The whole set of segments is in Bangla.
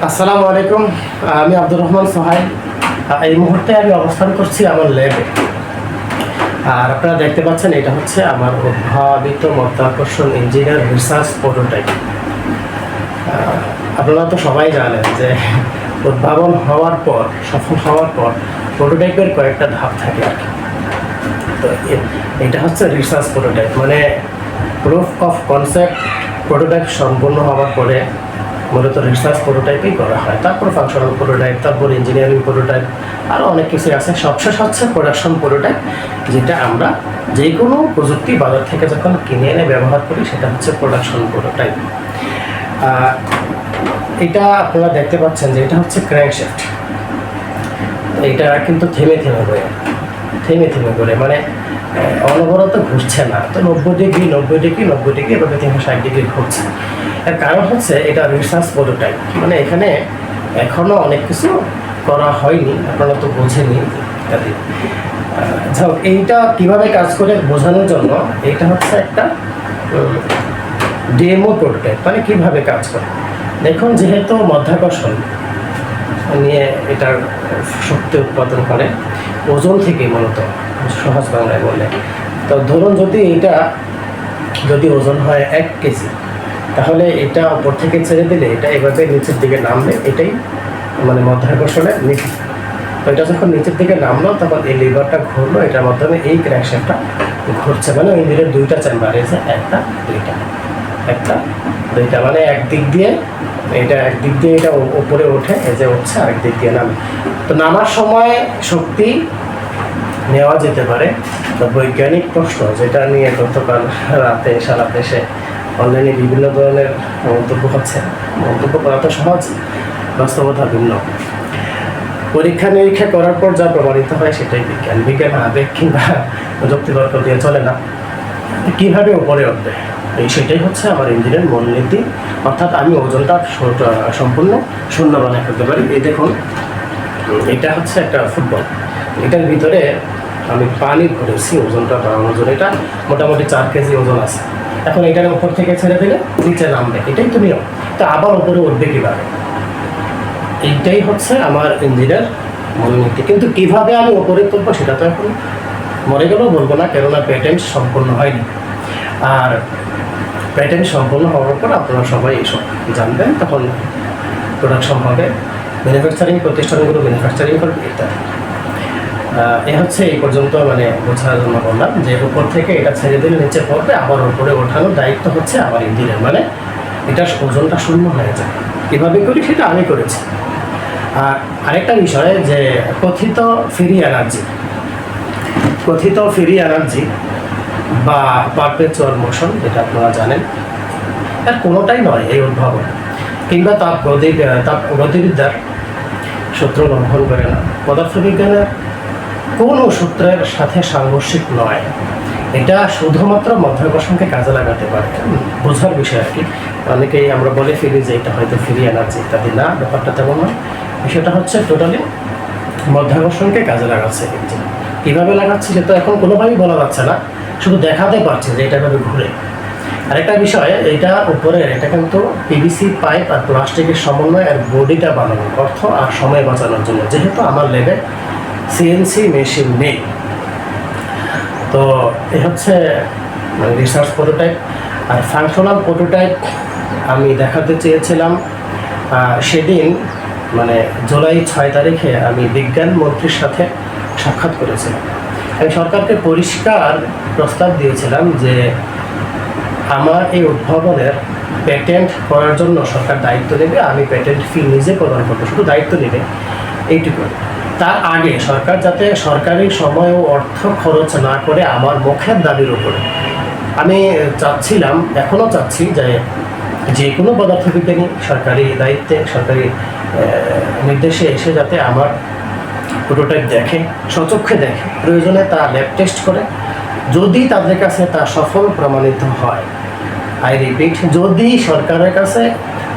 আসসালামু আলাইকুম। আমি আব্দুর রহমান সোহাইল। এই মুহূর্তে আমি অবস্থান করছি আমার ল্যাবে। আর আপনারা দেখতে পাচ্ছেন এটা হচ্ছে আমার উদ্ভাবিত মাধ্যাকর্ষণ ইঞ্জিনিয়ার রিসার্চ প্রোটোটাইপ। আপনারা তো সবাই জানেন যে উদ্ভাবন হওয়ার পর, সফল হওয়ার পর প্রোটোটাইপের কয়েকটা ধাপ থাকে আর কি। তো এটা হচ্ছে রিসার্চ প্রোটোটাইপ, মানে প্রুফ অফ কনসেপ্ট প্রোটোটাইপ সম্পূর্ণ হওয়ার পরে মূলত রিসার্চ প্রোটোটাইপই করা হয়, তারপর ফাংশনাল প্রোটোটাইপ, তারপর ইঞ্জিনিয়ারিং প্রোটোটাইপ, আরও অনেক কিছু আছে। সবশেষ হচ্ছে প্রোডাকশন প্রোটোটাইপ, যেটা আমরা যে কোনো প্রযুক্তি বাজার থেকে যখন কিনে এনে ব্যবহার করি সেটা হচ্ছে প্রোডাকশন প্রোটোটাইপ। এটা আপনারা দেখতে পাচ্ছেন যে এটা হচ্ছে ক্র্যাঙ্কশ্যাফট। এটা কিন্তু থেমে করে মানে অনবরত ঘুরছে না, তো 90 ডিগ্রি এভাবে 360 ডিগ্রি ঘুরছে। এর কারণ হচ্ছে এটা রিসার্চ প্রোটোটাইপ, মানে এখানে এখনও অনেক কিছু করা হয়নি, আপনারা তো বোঝেনি ইত্যাদি। যাই হোক, এইটা কীভাবে কাজ করে বোঝানোর জন্য এইটা হচ্ছে একটা ডেমো প্রোটোটাইপ, মানে কীভাবে কাজ করে। দেখুন, যেহেতু মাধ্যাকর্ষণ নিয়ে এটার শক্তি উৎপাদন করে ওজন থেকে, মূলত সহজ বাংলায় বললে, তো ধরুন যদি ওজন হয় 1 কেজি, তাহলে এটা উপর থেকে ছেড়ে দিলে এটা এভাবে নিচের দিকে নামবে, এটাই মানে মাধ্যাকর্ষণের নীতি। তো এটা যখন নিচের দিকে নামলো তখন এই লিভারটা ঘুরলো, এটার মাধ্যমে এই ক্র্যাঙ্কশ্যাফটটা ঘুরছে, মানে ইঞ্জিনের 2টা চেম্বার আছে, একটা দুইটা, মানে একদিক দিয়ে এটা উপরে ওঠে, এই যে উঠছে, আরেক দিক দিয়ে নামে। তো নামার সময় শক্তি নেওয়া যেতে পারে। তো বৈজ্ঞানিক প্রশ্ন, যেটা নিয়ে গতকাল রাতে সারা দেশে অনলাইনে বিভিন্ন ধরনের মন্তব্য হচ্ছে, মন্তব্য করা তো সহজ, বাস্তবতা ভিন্ন। পরীক্ষা নিরীক্ষা করার পর যা প্রমাণিত হয় সেটাই বিজ্ঞান আবেগ কিংবা যুক্তিতর্ক দিয়ে চলে না। কীভাবে উপরে উঠবে, সেটাই হচ্ছে আমার ইঞ্জিনের মূলনীতি। অর্থাৎ আমি ওজনটা সম্পূর্ণ শূন্য বানায় ফেলতে পারি। এই দেখুন, এটা হচ্ছে একটা ফুটবল, এটার ভিতরে আমি পানি ভরেছি ওজনটা বাড়ানোর জন্য। এটা মোটামুটি 4 কেজি ওজন আছে। এখন এটার উপর থেকে ছেড়ে দিলে নিচে নামবে, এটাই তো নিয়ম। তো আবার উপরে উঠবে কীভাবে, এইটাই হচ্ছে আমার ইঞ্জিনের মূলনীতি। কিন্তু কীভাবে আমি উপরে তুলবো সেটা তো এখন মরে গেলেও বলবো না, কেননা প্যাটেন্ট সম্পূর্ণ হয়নি। আর প্যাটেন্ট সম্পূর্ণ হওয়ার পর আপনারা সবাই এইসব জানবেন, তখন প্রোডাকশন হবে, ম্যানুফ্যাকচারিং প্রতিষ্ঠানগুলো ম্যানুফ্যাকচারিং করবে ইত্যাদি। এ হচ্ছে এই পর্যন্ত মানে বোঝার জন্য বললাম যে উপর থেকে এটা ছেড়ে দিলে নিচে পড়বে, আবার উপরে ওঠানোর দায়িত্ব হচ্ছে আমার ইঞ্জিনের, মানে এটা ওজনটা শূন্য হয়ে যায়। কীভাবে করি সেটা আমি করেছি। আর আরেকটা বিষয়, যে কথিত ফ্রি এনার্জি বা পারপেচুয়াল মোশন, যেটা আপনারা জানেন, এর কোনোটাই নয় এই উদ্ভাবন, কিংবা গতিবিদ্যার সূত্র লঙ্ঘন করে না, পদার্থবিজ্ঞানের কোনো সূত্রের সাথে সাংঘর্ষিক নয়। এটা শুধুমাত্র মাধ্যাকর্ষণকে কাজে লাগাতে পারে, বোঝার বিষয় আর কি। অনেকেই আমরা বলে ফেলি যে এটা হয়তো ফ্রি এনার্জি ইত্যাদি, না, ব্যাপারটা তেমন নয়। বিষয়টা হচ্ছে টোটালি মাধ্যাকর্ষণকে কাজে লাগাচ্ছে। কীভাবে লাগাচ্ছে সেটা এখন কোনোভাবেই বলা যাচ্ছে না, শুধু দেখাতে পারছে যে এটা ভাবে ঘুরে। আরেকটা বিষয়, এটা উপরে এটা কিন্তু পিভিসি পাইপ আর প্লাস্টিকের সমন্বয় আর বডিটা বানানোর অর্থ আর সময় বাঁচানোর জন্য, যেহেতু আমার ল্যাবে সিএনসি মেশিন নেই। তো এ হচ্ছে রিসার্চ প্রোটোটাইপ। আর ফাংশনাল প্রোটোটাইপ আমি দেখাতে চেয়েছিলাম সেদিন, মানে জুলাই 6 তারিখে আমি বিজ্ঞান মন্ত্রীর সাথে সাক্ষাৎ করেছিলাম। আমি সরকারকে পরিষ্কার প্রস্তাব দিয়েছিলাম যে আমার এই উদ্ভাবনের প্যাটেন্ট করার জন্য সরকার দায়িত্ব নেবে, আমি প্যাটেন্ট ফি নিজে প্রদান করবো, শুধু দায়িত্ব নেবে এইটুকু। তার আগে সরকার যাতে সরকারি সময় ও অর্থ খরচ না করে আমার মুখের দাবির উপরে, আমি চাচ্ছিলাম, এখনও চাচ্ছি, যে কোনো পদার্থবিজ্ঞানী সরকারি দায়িত্বে, সরকারি নির্দেশে এসে যাতে আমার প্রোটোটাইপ দেখে, স্বচক্ষে দেখে, প্রয়োজনে তা ল্যাব টেস্ট করে, যদি তাদের কাছে তা সফল প্রমাণিত হয়, আই রিপিট, যদি সরকারের কাছে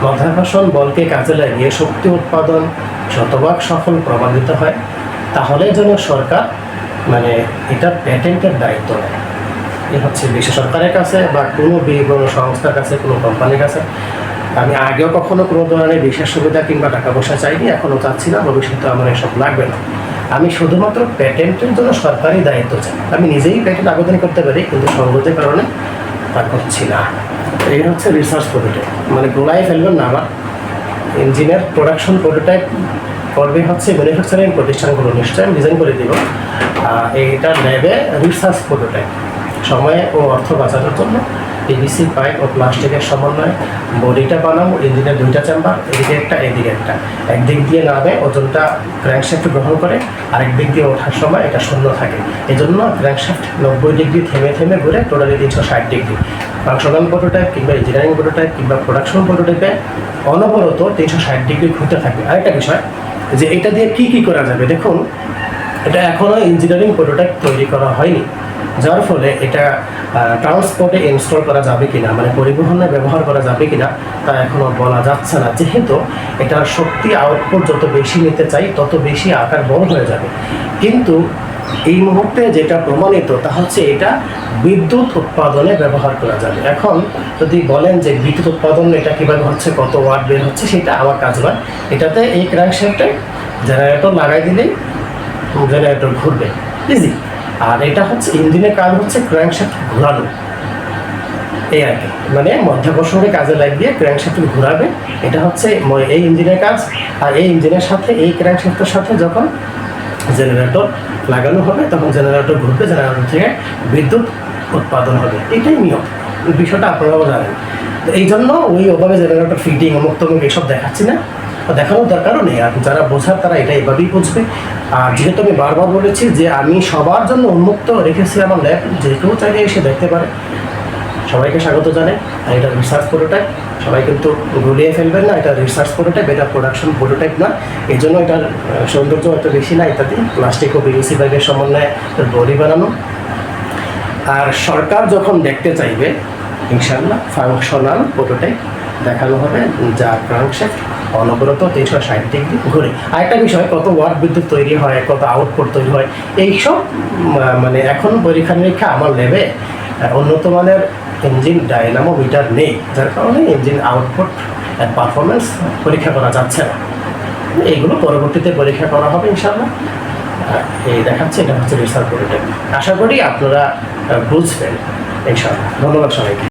মাধ্যাকর্ষণ বলকে কাজে লাগিয়ে শক্তি উৎপাদন শতভাগ সফল প্রমাণিত হয়, তাহলে যেন সরকার মানে এটা প্যাটেন্টের দায়িত্ব নেয়। এ হচ্ছে বিশ্ব সরকারের কাছে বা কোনো সংস্থার কাছে, কোনো কোম্পানির কাছে আমি আগেও কখনো কোনো ধরনের বিশেষ সুবিধা কিংবা টাকা পয়সা চাইনি, এখনও চাচ্ছি না, ভবিষ্যতে আমার এসব লাগবে না। আমি শুধুমাত্র প্যাটেন্টের জন্য সরকারি দায়িত্ব চাই। আমি নিজেই প্যাটেন্ট আবেদন করতে পারি, কিন্তু সঙ্গতির কারণে তা করছি না। এই হচ্ছে রিসার্চ প্রোটোটাইপ, মানে গোলায় ফেলবেন না আবার। ইঞ্জিনের প্রোডাকশন প্রোটোটাইপ করবে হচ্ছে ম্যানুফ্যাকচারিং প্রতিষ্ঠানগুলো, নিশ্চয়ই আমি ডিজাইন করে দিব। এইটা নেবে রিসার্চ প্রোটোটাইপ, সময় ও অর্থ বাঁচানোর জন্য পিভিসি পাইপ ও প্লাস্টিকের সমন্বয়ে বডিটা বানাবো। ইঞ্জিনের দুইটা চেম্বার, এদিকে একটা এদিকে একটা, একদিক দিয়ে নামে ওজনটা ক্র্যাঙ্কশ্যাফট গ্রহণ করে, আরেক দিক দিয়ে ওঠার সময় এটা শূন্য থাকে। এই জন্য ক্র্যাঙ্কশ্যাফট 90 ডিগ্রি থেমে থেমে ঘুরে, টোটালি 360 ডিগ্রি। ফাংশনাল প্রোটোটাইপ কিংবা ইঞ্জিনিয়ারিং প্রোটোটাইপ কিংবা প্রোডাকশন প্রোটোটাইপে অনবরত 360 ডিগ্রি ঘুরতে থাকবে। আরেকটা বিষয় যে এটা দিয়ে কী কী করা যাবে, দেখুন এটা এখনও ইঞ্জিনিয়ারিং প্রোটোটাইপ তৈরি করা হয়নি, যার ফলে এটা ট্রান্সপোর্টে ইনস্টল করা যাবে কিনা, মানে পরিবহনে ব্যবহার করা যাবে কিনা তা এখনও বলা যাচ্ছে না। যেহেতু এটার শক্তি আউটপুট যত বেশি নিতে চাই তত বেশি আকার বড় হয়ে যাবে। কিন্তু এই মুহূর্তে যেটা প্রমাণিত তা হচ্ছে এটা বিদ্যুৎ উৎপাদনে ব্যবহার করা যাবে। এখন যদি বলেন যে বিদ্যুৎ উৎপাদন এটা কীভাবে হচ্ছে, কত ওয়াট বের হচ্ছে, সেটা আমার কাজ নয়। এটাতে এই ক্র্যাঙ্কশ্যাফটে জেনারেটর লাগাই দিলেই জেনারেটর ঘুরবে, ইজি। আর এটা হচ্ছে ইঞ্জিনের কাজ হচ্ছে ক্র্যাঙ্কশ্যাফট ঘোরানো, এই আর কি, মানে মধ্যাকর্ষণের কাজে লাগিয়ে ক্র্যাঙ্কশ্যাফট ঘোরাবে, এটা হচ্ছে এই ইঞ্জিনের কাজ। আর এই ইঞ্জিনের সাথে এই ক্র্যাঙ্কশ্যাফটের সাথে যখন জেনারেটর লাগানো হবে তখন জেনারেটর ঘুরবে, জেনারেটর থেকে বিদ্যুৎ উৎপাদন হবে, এটাই নিয়ম। বিষয়টা আপনারাও জানেন। এই জন্য ওইভাবে জেনারেটর ফিটিং অমুক তমুক এইসব দেখাচ্ছি না, দেখানোর দরকারও নেই। আর যারা বোঝার তারা এটা এভাবেই বুঝবে। আর যেহেতু আমি বারবার বলেছি যে আমি সবার জন্য উন্মুক্ত রেখেছি আমার ল্যাব, যে কেউ চাইলে এসে দেখতে পারে। সবাইকে স্বাগত জানাই। আর এটা রিসার্চ প্রোটোটাইপ, সবাই কিন্তু গুলিয়ে ফেলবেন না, এটা রিসার্চ প্রোটোটাইপ, এটা প্রোডাকশন প্রোটোটাইপ না। এই জন্য এটার সৌন্দর্য এত বেশি না, ইত্যাদি প্লাস্টিক ও পিভিসি পাইপের সমন্বয়ে বডি বানানো। আর সরকার যখন দেখতে চাইবে ইনশাআল্লাহ ফাংশনাল প্রোটোটাইপ দেখানো হবে, যা ক্র্যাঙ্কশ্যাফট অনবরত 360 ডিগ্রি ঘুরে। আরেকটা বিষয়, কত ওয়াট বিদ্যুৎ তৈরি হয়, কত আউটপুট তৈরি হয়, এইসব মানে এখন পরীক্ষা নিরীক্ষা আমার ল্যাবে উন্নত মানের ইঞ্জিন ডায়নামোমিটার নেই, যার কারণে ইঞ্জিন আউটপুট অ্যান্ড পারফরমেন্স পরীক্ষা করা যাচ্ছে না। এইগুলো পরবর্তীতে পরীক্ষা করা হবে ইনশাআল্লাহ। এই দেখাচ্ছে এটা হচ্ছে রিসার্চ প্রোটোটাইপ। আশা করি আপনারা বুঝবেন ইনশাআল্লাহ। ধন্যবাদ সবাইকে।